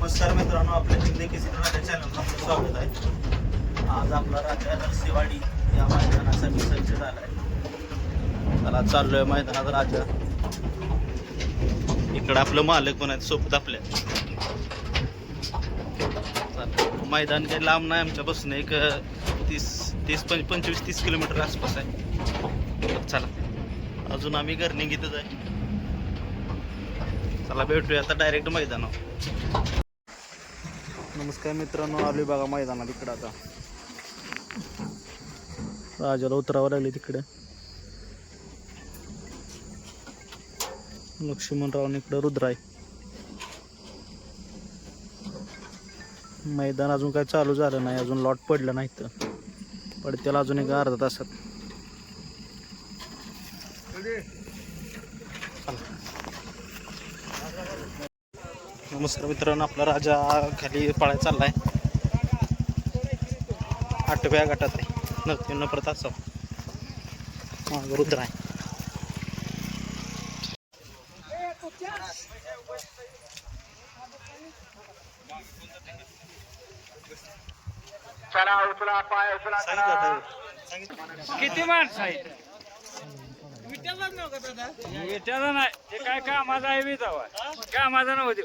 नमस्कार मित्रांनो, आपल्या हिंदी केसरी राजा चॅनलला आपलं स्वागत आहे. आज आपला राजा नरसेवाडी या मैदानासाठी सज्ज झाला आहे. त्याला चाललोय मैदानात राजा. इकडं आपलं मालक पण आहेत सोबत आपल्या. मैदान काही लांब नाही आमच्यापासून, एक 25-30 किलोमीटर आसपास आहे. चला अजून आम्ही घरनी घेतच आहे. चला भेटूया आता डायरेक्ट मैदानावर. नमस्कार मित्रांनो, आलोय बघा मैदानात. इकडं आता राजाला उतरावं लागले. तिकडे लक्ष्मणराव इकडं रुद्र आहे. मैदान अजून काय चालू झालं नाही, अजून लॉट पडलं नाही. तर पडत्याला अजून एक अर्धा तासात. नमस्कार मित्रांनो, आपला राजा खाली पळायला चाललाय. 8व्या गटात आहे. नंबर तास रुद्र आहे. किती माणसं आहेत? विट्याला नाही, ते काय कामाचा आहे. मी जावा कामाचा नव्हतो.